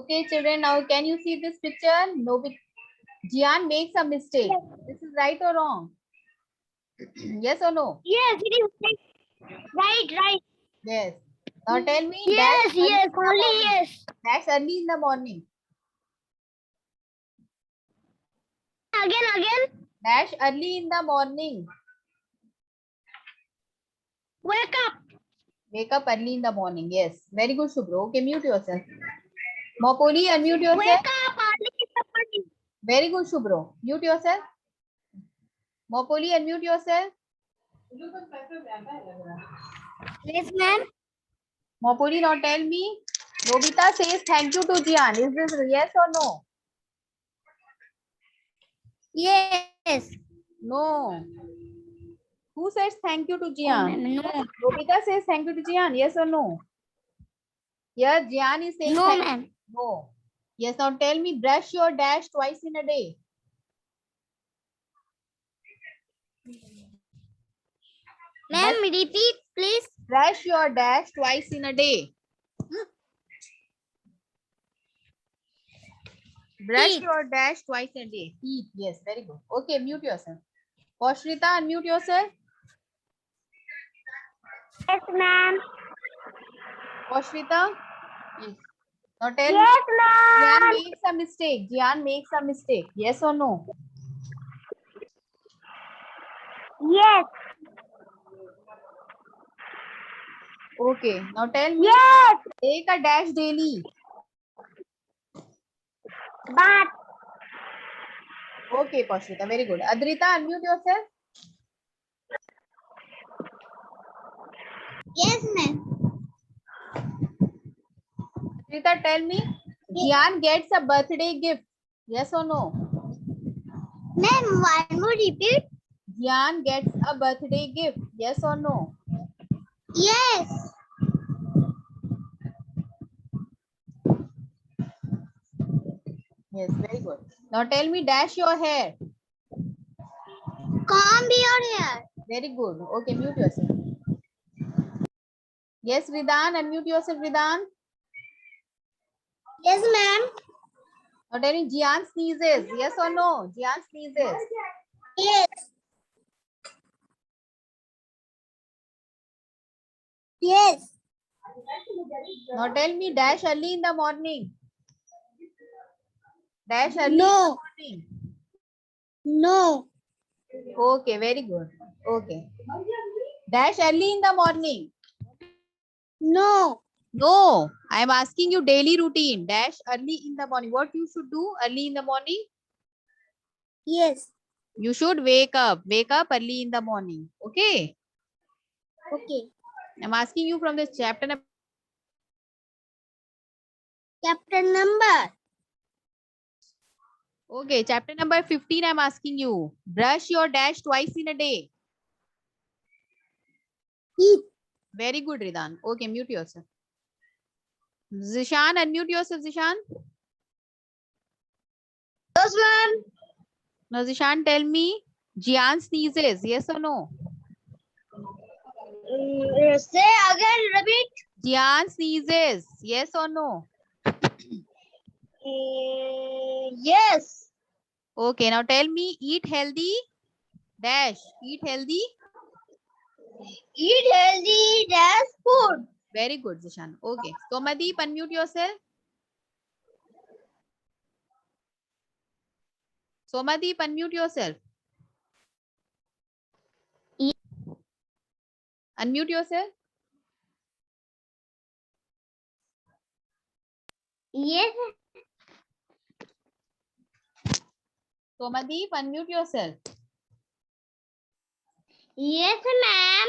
Okay, children, now can you see this picture? No, Jian makes a mistake. Yes. This is right or wrong? Yes or no? Yes, it is right. Yes. Now tell me, dash Yes, early yes, in the only morning. yes. Dash early in the morning. Again. Dash early in the morning. Wake up. Wake up early in the morning. Yes. Very good, Shubhro. Okay, mute yourself. Mopoli, unmute Wake yourself. up early in the morning. Very good, Shubhro. Mute yourself. Mopoli, unmute yourself. Yes, ma'am. Mopoli, now tell me. Nobita says thank you to Jian. Is this yes or no? Yes. No. Who says thank you to Oh, Jian? ma'am, no. Nobita says thank you to Jian. Yes or no? Here, Jian is saying No, thank ma'am. No. Yes, now tell me, brush your dash twice in a day. Ma'am, repeat, please. Brush your dash twice in a day. Brush Teeth. your dash twice a day. Teeth. Yes, very good. Okay, mute yourself. Poshrita, unmute yourself. Yes, ma'am. Poshrita. Yes. Now tell me, Yes, Jian ma'am. makes a mistake. Jian makes a mistake. Yes or no? Yes. Okay. Now tell me, Yes. take a dash daily. But. Okay, Poshrita. Very good. Adrita, unmute yourself. Yes, ma'am. Adrita, tell me, Jian gets a birthday gift. Yes or no? Ma'am, one more repeat. Jian gets a birthday gift. Yes or no? Yes. Yes, very good. Now tell me, dash your hair. Comb your hair. Very good. Okay, mute yourself. Yes, Ridan, unmute yourself, Ridan. Yes, ma'am. Now tell me, Jian sneezes. Yes or no? Jian sneezes. Yes. Yes. Now tell me, dash early in the morning. Dash early No. in No. the morning. Okay, very good. Okay. Dash early in the morning. No. No, I am asking you daily routine. Dash early in the morning. What you should do early in the morning? Yes. You should wake up. Wake up early in the morning. Okay. Okay. I'm asking you from this chapter. Chapter number. Okay, chapter number 15. I'm asking you. Brush your dash twice in a day. Teeth. Very good, Ridan. Okay, mute yourself. Zishan, unmute yourself, Zishan. Yes, ma'am. Now, Zishan, tell me. Jian sneezes. Yes or no? Say again, repeat. Jian sneezes. Yes or no? Yes. Okay, now tell me. Eat healthy. Dash. Eat healthy. Eat healthy, that's food. Very good, Zishan. Okay. Somadeep, unmute yourself. Somadeep, unmute yourself. Unmute yourself. Yes. Somadeep, unmute yourself. Yes, ma'am.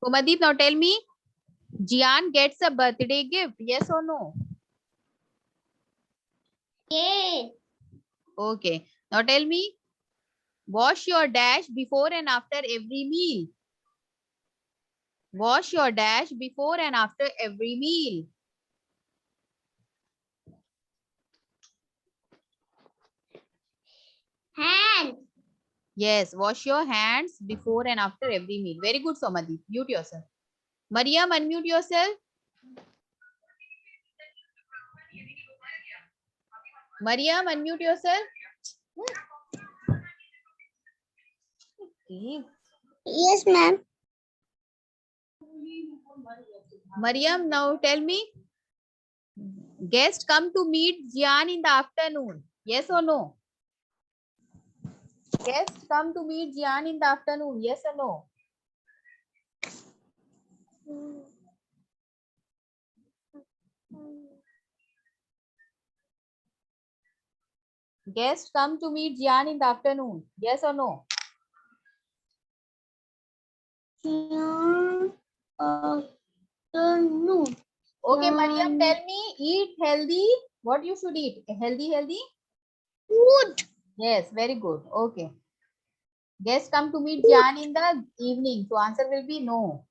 Somadeep, now tell me. Jian gets a birthday gift. Yes or no? Yes. Okay. Now tell me. Wash your dash before and after every meal. Wash your dash before and after every meal. Hands. Yes, wash your hands before and after every meal. Very good, Somadeep. Mute yourself. Mariam, unmute yourself. Mariam, unmute yourself. Yes, ma'am. Mariam, now tell me. Guest come to meet Jian in the afternoon. Yes or no? Guest come to meet Jian in the afternoon. Yes or no? Guest come to meet Jian in the afternoon. Yes or no? No. Okay, Mariam, tell me. Eat healthy. What you should eat? Healthy. Food. Yes, very good. Okay. Guests come to meet Jian in the evening. So answer will be no.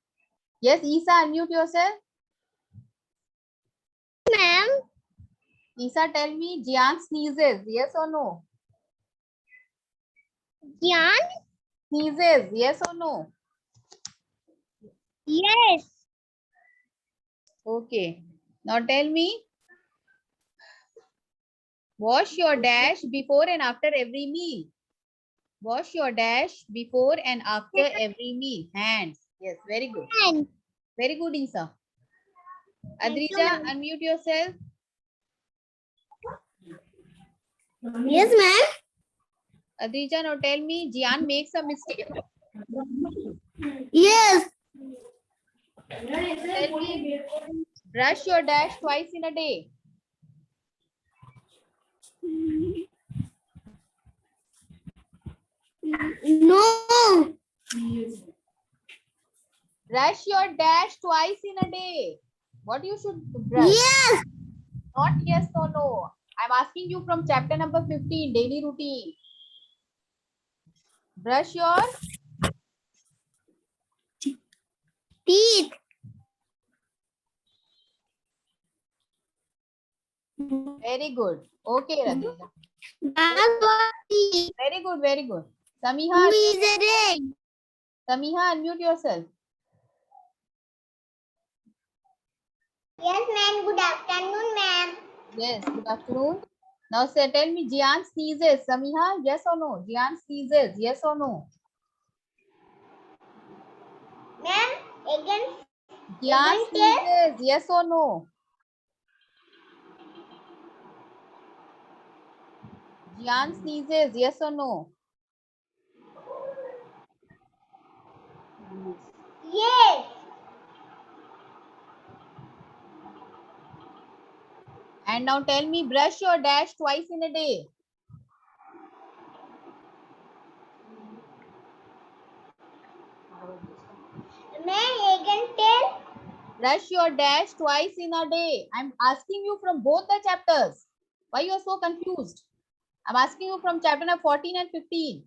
Yes, Isa, unmute yourself. Ma'am. Isa, tell me. Jian sneezes. Yes or no? Jan. Sneezes. Yes or no? Yes. Okay. Now tell me. Wash your dash before and after every meal. Wash your dash before and after every meal. Hands. Yes, very good. And Very good, Isa. Thank you, Adrija, ma'am. unmute yourself. yes, ma'am. Adrija, now tell me. Jian makes a mistake. Yes. Tell me. Brush your dash twice in a day. No. Brush your dash twice in a day. What you should brush? Yes. Not yes or no. I'm asking you from chapter number 15, daily routine. Brush your Teeth. very good. Okay, Radhika. That's what teeth. Very good, very good. Samiha, Is a red. Samiha, unmute yourself. Yes, ma'am. Good afternoon, ma'am. Yes, good afternoon. Now say, tell me, Jian sneezes. Samiha, yes or no? Jian sneezes, yes or no? Ma'am, again. Jian Again, sneezes, yes or no? Jian sneezes, yes or no? Yes. And now tell me, brush your dash twice in a day. Ma'am, again tell. Brush your dash twice in a day. I'm asking you from both the chapters. Why you are so confused? I'm asking you from chapter number 14 and 15.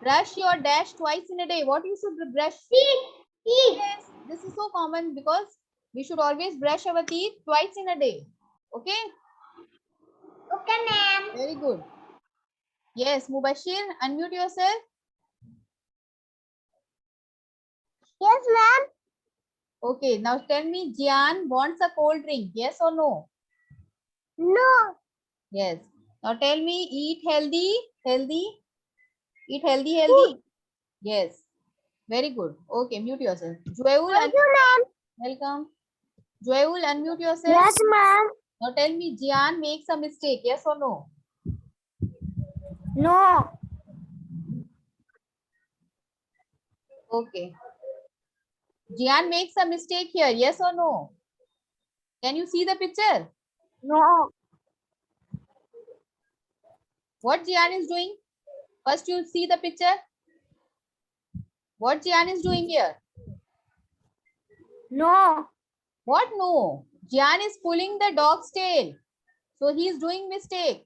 Brush your dash twice in a day. What you should brush? Teeth. Teeth. Yes, this is so common because we should always brush our teeth twice in a day. Okay? Okay, ma'am. Very good. Yes, Mubashir, unmute yourself. Yes, ma'am. Okay, now tell me, Jian wants a cold drink. Yes or no? No. Yes. Now tell me, eat healthy. Eat healthy. Yes. Very good. Okay, mute yourself. Joyul, Thank you, ma'am. welcome. Joyul, unmute yourself. Yes, ma'am. Now tell me, Jian makes a mistake. Yes or no? No. Okay. Jian makes a mistake here. Yes or no? Can you see the picture? No. What Jian is doing? First, you see the picture. What Jian is doing here? No. What? No. Jian is pulling the dog's tail. So he is doing mistake.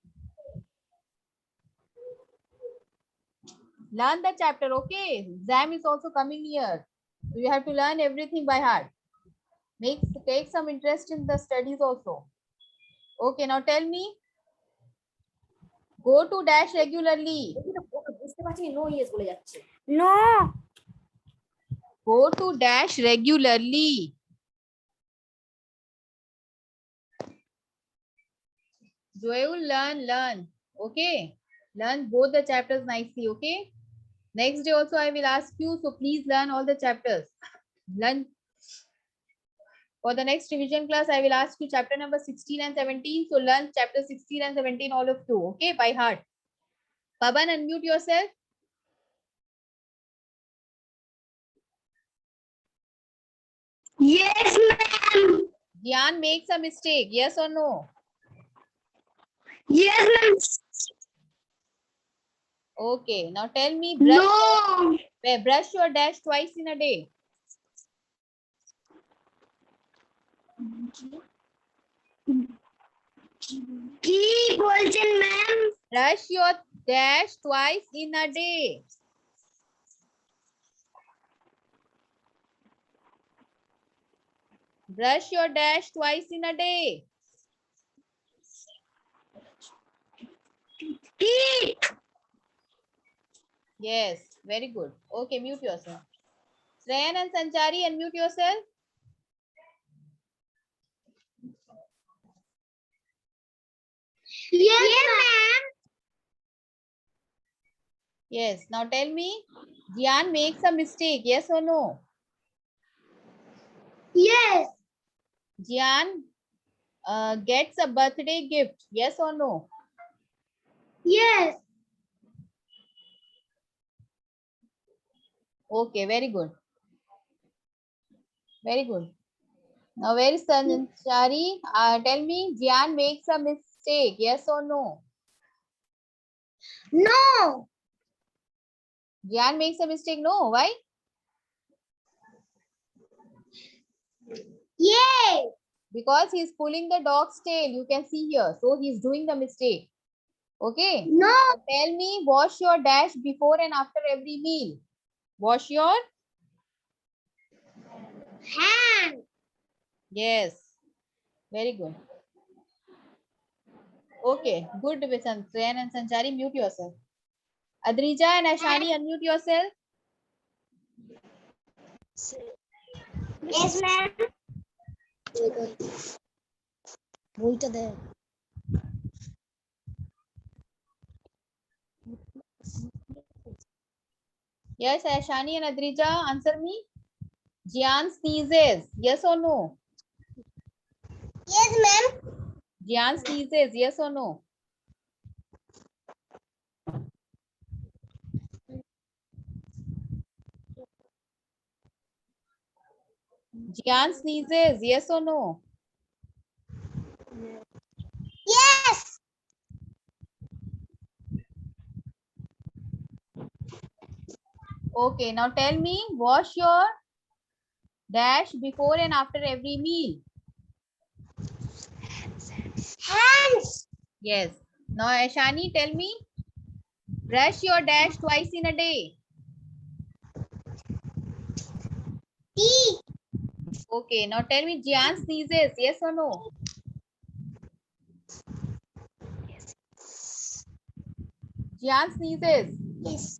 Learn the chapter, okay? Exam is also coming here. So you have to learn everything by heart. Take some interest in the studies also. Okay, now tell me. Go to dash regularly. No. Go to dash regularly. Joel, learn. Okay. Learn both the chapters nicely. Okay. Next day also I will ask you. So please learn all the chapters. Learn. For the next revision class, I will ask you chapter number 16 and 17. So learn chapter 16 and 17, all of you. Okay, by heart. Paban, unmute yourself. Yes, ma'am. Gyan makes a mistake. Yes or no? Yes, ma'am. Okay. Now tell me, No. brush your dash twice in a day. Keep question, ma'am. Brush your dash twice in a day. Brush your dash twice in a day. Keep. Yes, very good. Okay, mute yourself. Shreyan and Sanchari, unmute yourself. Yes, ma'am. Yes. Now tell me, Gyan makes a mistake. Yes or no? Yes. Gyan gets a birthday gift. Yes or no? Yes. Okay, very good. Very good. Now, where is Sanchari? Tell me, Gyan makes a mistake. Yes or no? No. Gyan makes a mistake. No. Why? Yes. Because he's pulling the dog's tail. You can see here. So he's doing the mistake. Okay. No. Now tell me, wash your dash before and after every meal. Wash your. Hand. Yes. Very good. Okay. Good, Shreyan and Sanchari. Mute yourself. Adrija and Ashani, unmute yourself. Yes, ma'am. বইটা দে Yes, Ashani and Adrija, answer me. Gyan sneezes. Yes or no? Yes, ma'am. Gyan sneezes. Yes or no? Gyan sneezes. Yes or no? Yes. Okay, now tell me, wash your dash before and after every meal. Hands. Yes. Now, Ashani, tell me, brush your dash twice in a day. Teeth. Okay, now tell me, Gyan sneezes. Yes or no? Gyan sneezes. Yes.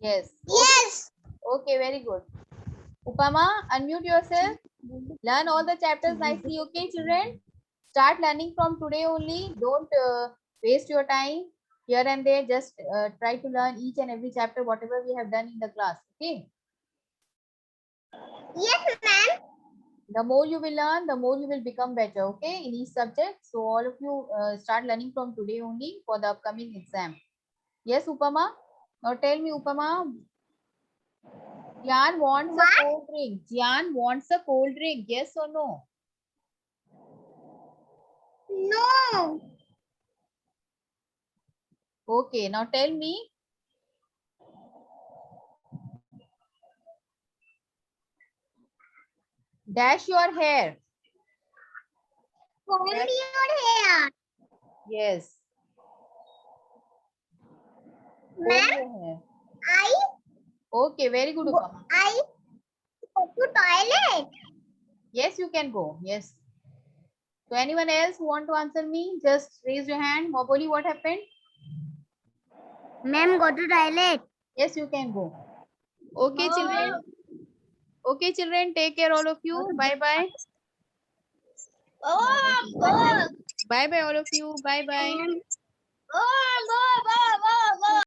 Yes. Yes. Okay, very good. Upama, unmute yourself. Learn all the chapters nicely. Okay, children? Start learning from today only. Don't waste your time here and there. Just try to learn each and every chapter, whatever we have done in the class. Okay. Yes, ma'am. The more you will learn, the more you will become better. Okay, in each subject. So all of you start learning from today only for the upcoming exam. Yes, Upama. Now tell me, Upama. Gyan wants a cold drink. Gyan wants a cold drink. Yes or no? No. Okay. Now tell me. Dash your hair. Comb your hair. Yes. Comb Ma'am, your hair. I Okay, very good, Upama. go to toilet. Yes, you can go. Yes. So anyone else who want to answer me? Just raise your hand. Moboli, what happened? Ma'am, go to toilet. Yes, you can go. Okay, children. Okay, children. Take care, all of you. Bye bye. Oh, Bye bye all of you. Bye bye. Oh.